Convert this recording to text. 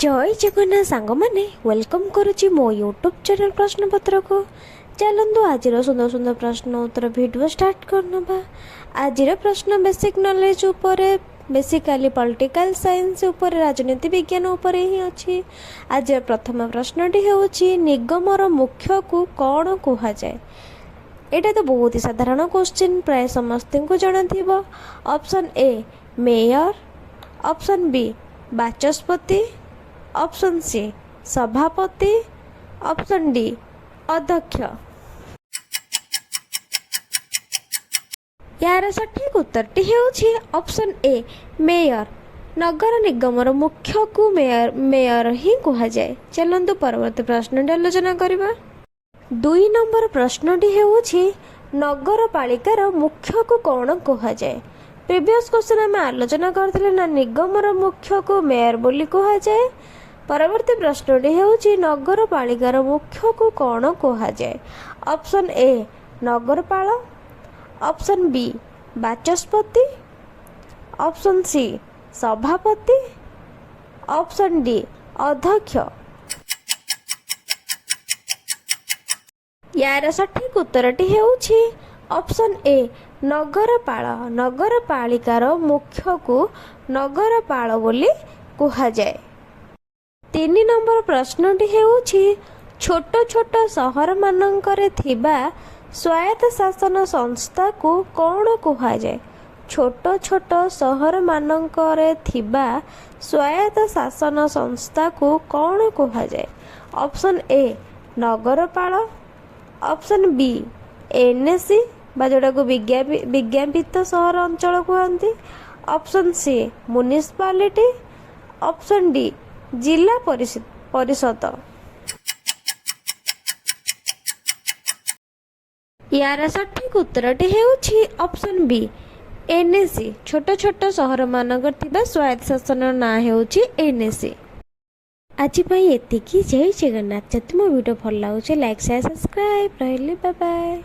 जय जगन्नाथ सांग मैंने वेलकम करुच्ची मो यूट्यूब चैनल प्रश्नपत्र को। चलतु आज सुंदर सुंदर प्रश्न उत्तर वीडियो स्टार्ट करनबा। आज प्रश्न बेसिक नॉलेज उपरे बेसिकली पॉलिटिकल साइंस उपर राजनीति विज्ञान उपर ही अच्छी। आज प्रथम प्रश्नटी होची निगमर मुख्य को कौन कहा जाए। एटा तो बहुत ही साधारण क्वेश्चन प्राय समस्त को जाना थिबो। Option A mayor, option B बाचस्पति, ऑप्शन सी सभापति, ऑप्शन डी अध्यक्ष। यार सठिक उत्तरटी हेउछि ऑप्शन ए मेयर। नगर निगमर मुख्य को मेयर ही कहा जाए। चलंतु परवर्ती प्रश्न आलोचना करबा। 2 नंबर प्रश्नटी हेउछि नगर पालिकार मुख्य को कौन कहा जाए। प्रीवियस क्वेश्चन आम आलोचना करथिले ना निगमर मुख्य को मेयर बोली कहा जाए। परवर्ती प्रश्नटी हेउछि नगर पालिकार मुख्य को कौन कहा जाए। ऑप्शन ए नगरपाल, ऑप्शन बी बाचस्पति, ऑप्शन सी सभापति, ऑप्शन डी अध्यक्ष। यार सठिक उत्तरटी हेउछि ऑप्शन ए नगरपाल। नगरपालिकार मुख्य को नगरपाल बोली कहा जाए। 3 नंबर प्रश्नटी हेउछि छोट छोट सहर मानकरे थिबा स्वायत्त शासन संस्था को कौन कहा जाए। छोट छोट सहर मानकरे थिबा स्वायत्त शासन संस्था को कौन कहा जाए। ऑप्शन ए नगरपाल, ऑप्शन बी एनएसी बा जोड़ा को विज्ञापित सहर अंचल कहते, option C municipality, option D जिला परिषद। यार सठिक उत्तरटी हेउछि ऑप्शन बी एनएसी। छोट छोट सहर मानकर थिबा स्वायत्त शासन ना हेउछि एनएसी। आज एतिकी। जय जगन्नाथ। जदि मो वीडियो भल लागुचे लाइक शेयर सब्सक्राइब। रहिले बाय बाय।